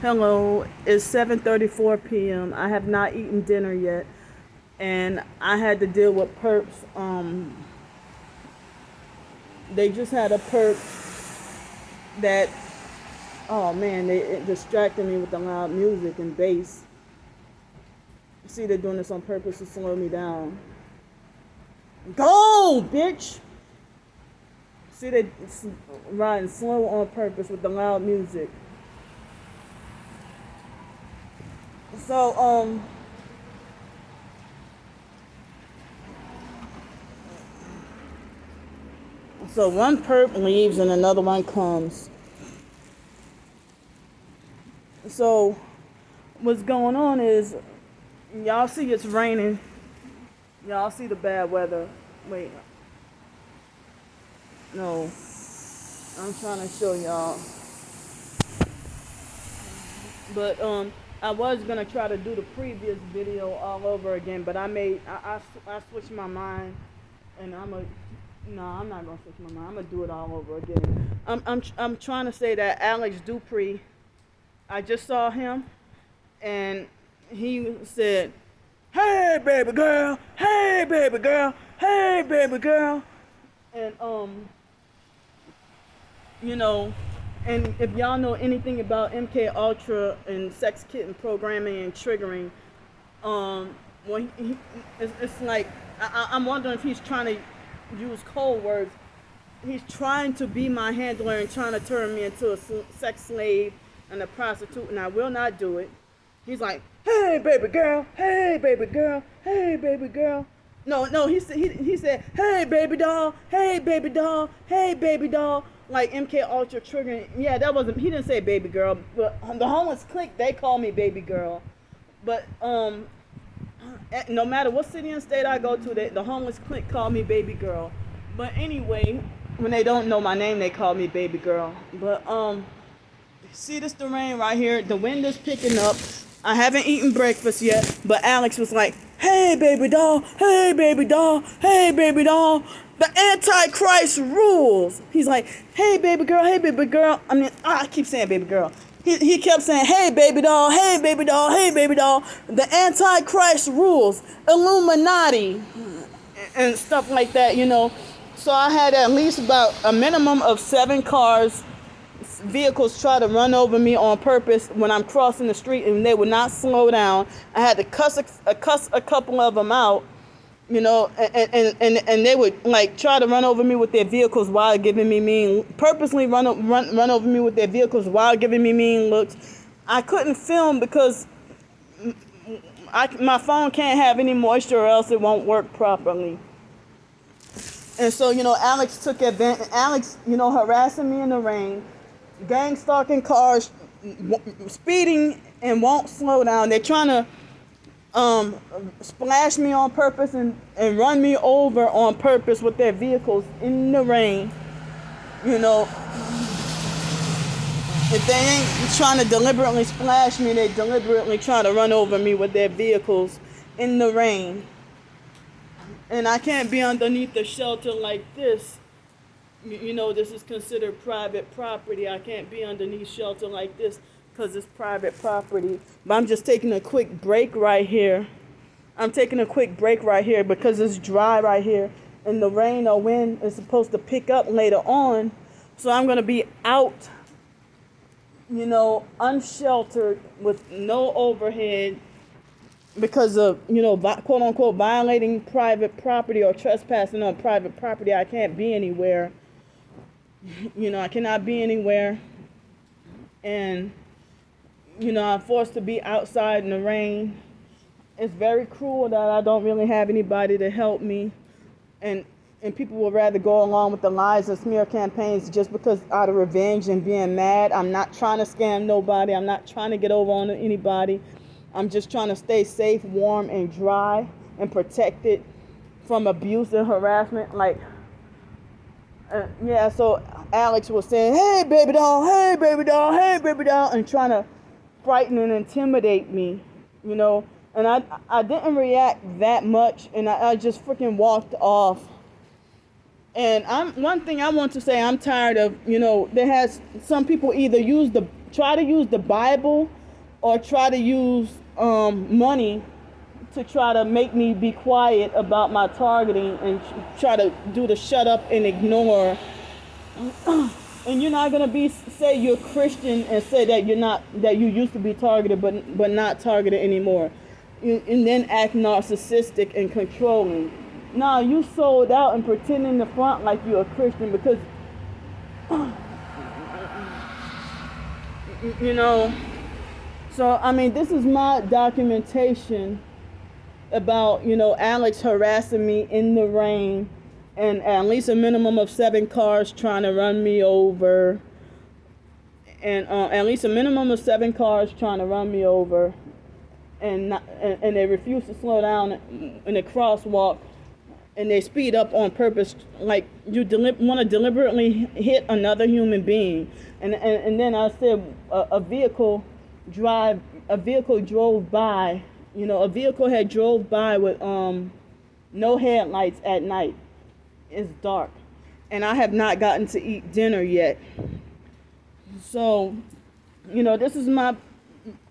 Hello, it's 7:34 p.m. I have not eaten dinner yet, and I had to deal with perps. They just had a perp that, oh man, it distracted me with the loud music and bass. See, they're doing this on purpose to slow me down. Go, bitch! See, they riding slow on purpose with the loud music. So, So one perp leaves and another one comes. So what's going on is, y'all see it's raining. Y'all see the bad weather. Wait. No. I'm trying to show y'all. But I was gonna try to do the previous video all over again, but I switched my mind, and I'm not gonna switch my mind. I'm gonna do it all over again. I'm trying to say that Alex Dupree, I just saw him, and he said, "Hey baby girl, hey baby girl, hey baby girl," and you know, and if y'all know anything about MK Ultra and sex kitten programming and triggering, well, it's like I'm wondering if he's trying to use cold words. He's trying to be my handler and trying to turn me into a sex slave and a prostitute, and I will not do it. He's like, "Hey baby girl, hey baby girl, hey baby girl." No, he said, "Hey baby doll, hey baby doll, hey baby doll." Like MK Ultra triggering. Yeah, that wasn't. He didn't say baby girl, but the homeless clique, they call me baby girl. But no matter what city and state I go to, the homeless clique call me baby girl. But anyway, when they don't know my name, they call me baby girl. But see this the rain right here. The wind is picking up. I haven't eaten breakfast yet, but Alex was like, "Hey baby doll, hey baby doll, hey baby doll. The Antichrist rules." He's like, "Hey baby girl, hey baby girl." I keep saying baby girl. He kept saying, "Hey baby doll, hey baby doll, hey baby doll. The Antichrist rules, Illuminati," and stuff like that, So I had at least about a minimum of 7 vehicles try to run over me on purpose when I'm crossing the street, and they would not slow down. I had to cuss a couple of them out, and they would like try to run over me with their vehicles while giving me purposely run over me with their vehicles while giving me mean looks. I couldn't film because my phone can't have any moisture or else it won't work properly. And so, Alex took advantage. Alex, harassing me in the rain, gang stalking cars, speeding and won't slow down. They're trying to splash me on purpose and run me over on purpose with their vehicles in the rain. If they ain't trying to deliberately splash me, they deliberately try to run over me with their vehicles in the rain. And I can't be underneath a shelter like this. This is considered private property. I can't be underneath shelter like this because it's private property. But I'm just taking a quick break right here. Because it's dry right here. And the rain or wind is supposed to pick up later on. So I'm going to be out, unsheltered with no overhead because of, quote unquote, violating private property or trespassing on private property. I can't be anywhere. I cannot be anywhere. And, I'm forced to be outside in the rain. It's very cruel that I don't really have anybody to help me. And people would rather go along with the lies and smear campaigns just because out of revenge and being mad. I'm not trying to scam nobody. I'm not trying to get over on anybody. I'm just trying to stay safe, warm, and dry and protected from abuse and harassment. So Alex was saying, "Hey, baby doll, hey, baby doll, hey, baby doll," and trying to frighten and intimidate me, And I didn't react that much, and I just freaking walked off. And one thing I want to say, I'm tired of, there has some people either try to use the Bible or try to use money to try to make me be quiet about my targeting and try to do the shut up and ignore. And you're not gonna say you're Christian and say that you used to be targeted but not targeted anymore, and then act narcissistic and controlling. Nah, you sold out and pretend in the front like you're a Christian because So I mean, this is my documentation about Alex harassing me in the rain, and at least a minimum of 7 cars trying to run me over, and at least a minimum of 7 cars trying to run me over, and they refuse to slow down in the crosswalk, and they speed up on purpose, like you want to deliberately hit another human being, and then I said a vehicle drove by. A vehicle had drove by with no headlights at night. It's dark, and I have not gotten to eat dinner yet. So, this is my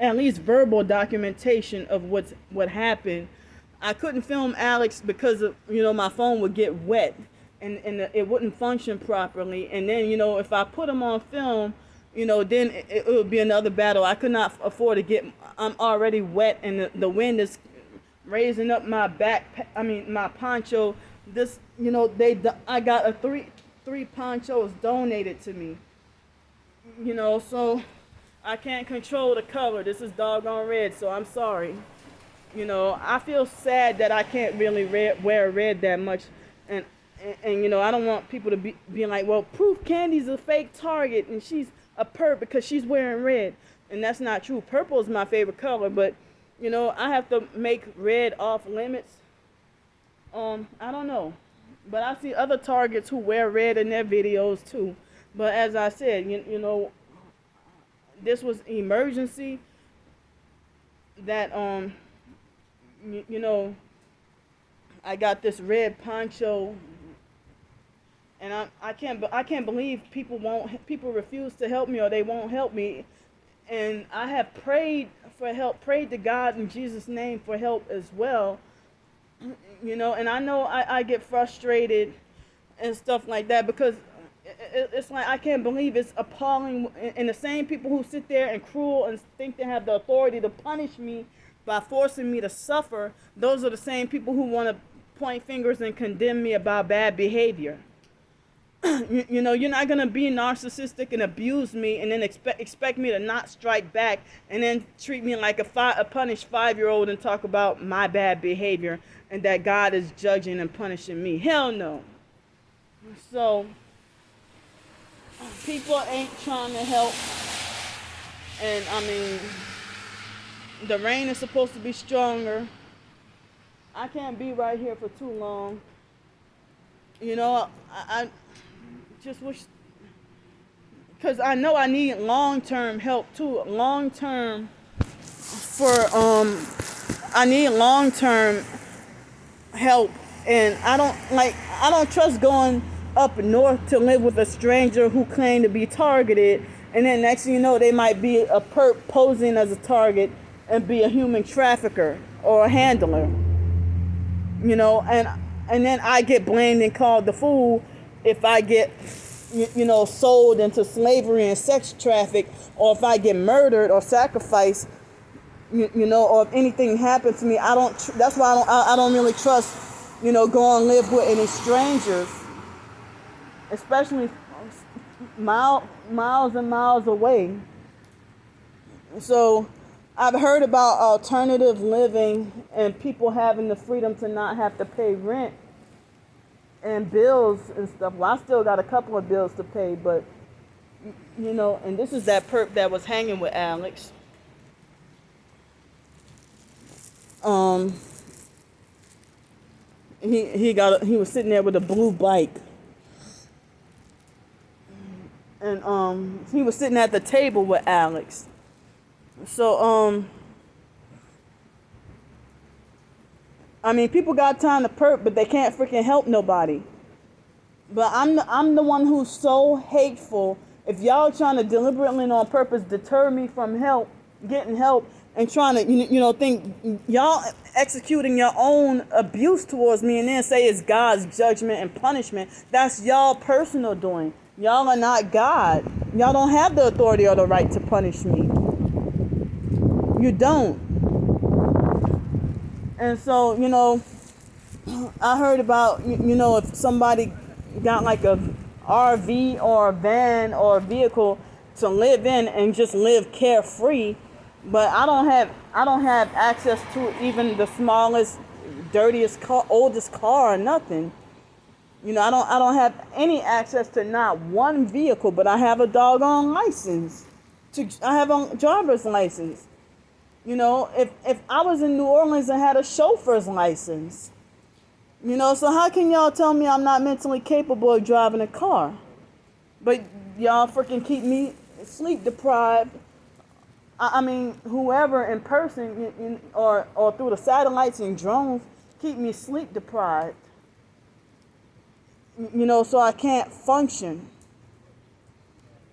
at least verbal documentation of what happened. I couldn't film Alex because of, my phone would get wet and it wouldn't function properly. And then, if I put him on film, then it would be another battle. I could not afford to I'm already wet, and the wind is raising up my my poncho. I got three ponchos donated to me. So I can't control the color. This is doggone red, so I'm sorry. I feel sad that I can't really wear red that much, and I don't want people to be like, well, proof Candy's a fake target and she's a perp because she's wearing red, and that's not true. Purple is my favorite color, but I have to make red off limits. I don't know, but I see other targets who wear red in their videos too. But as I said, this was emergency. That I got this red poncho, and I can't believe people refuse to help me, or they won't help me. And I have prayed for help, prayed to God in Jesus' name for help as well. And I know I get frustrated and stuff like that because it's like I can't believe it's appalling. And the same people who sit there and cruel and think they have the authority to punish me by forcing me to suffer, those are the same people who want to point fingers and condemn me about bad behavior. You're not going to be narcissistic and abuse me and then expect me to not strike back and then treat me like a punished 5-year-old and talk about my bad behavior and that God is judging and punishing me. Hell no. So, people ain't trying to help. And, I mean, the rain is supposed to be stronger. I can't be right here for too long. I just wish, because I know I need long-term help too. I need long-term help, and I don't trust going up north to live with a stranger who claim to be targeted, and then next thing you know, they might be a perp posing as a target and be a human trafficker or a handler. And then I get blamed and called the fool if I get, sold into slavery and sex traffic, or if I get murdered or sacrificed, or if anything happens to me. That's why I don't really trust, go and live with any strangers, especially miles and miles away. So I've heard about alternative living and people having the freedom to not have to pay rent and bills and stuff. Well, I still got a couple of bills to pay, but, and this is that perp that was hanging with Alex. He was sitting there with a blue bike. And he was sitting at the table with Alex. So, I mean, people got time to perp, but they can't freaking help nobody. But I'm the one who's so hateful. If y'all trying to deliberately and on purpose deter me from getting help, and trying to think y'all executing your own abuse towards me, and then say it's God's judgment and punishment, that's y'all personal doing. Y'all are not God. Y'all don't have the authority or the right to punish me. You don't. And so, I heard about, if somebody got like a RV or a van or a vehicle to live in and just live carefree, but I don't have access to even the smallest, dirtiest car, oldest car or nothing. I don't have any access to not one vehicle, but I have a doggone license. I have a driver's license. If I was in New Orleans and had a chauffeur's license, so how can y'all tell me I'm not mentally capable of driving a car? But y'all freaking keep me sleep deprived. I mean, whoever in person or through the satellites and drones keep me sleep deprived. So I can't function.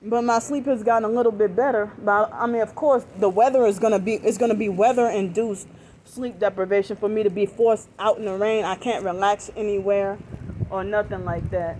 But my sleep has gotten a little bit better. But I mean, of course, the weather is gonna be weather-induced sleep deprivation for me to be forced out in the rain. I can't relax anywhere or nothing like that.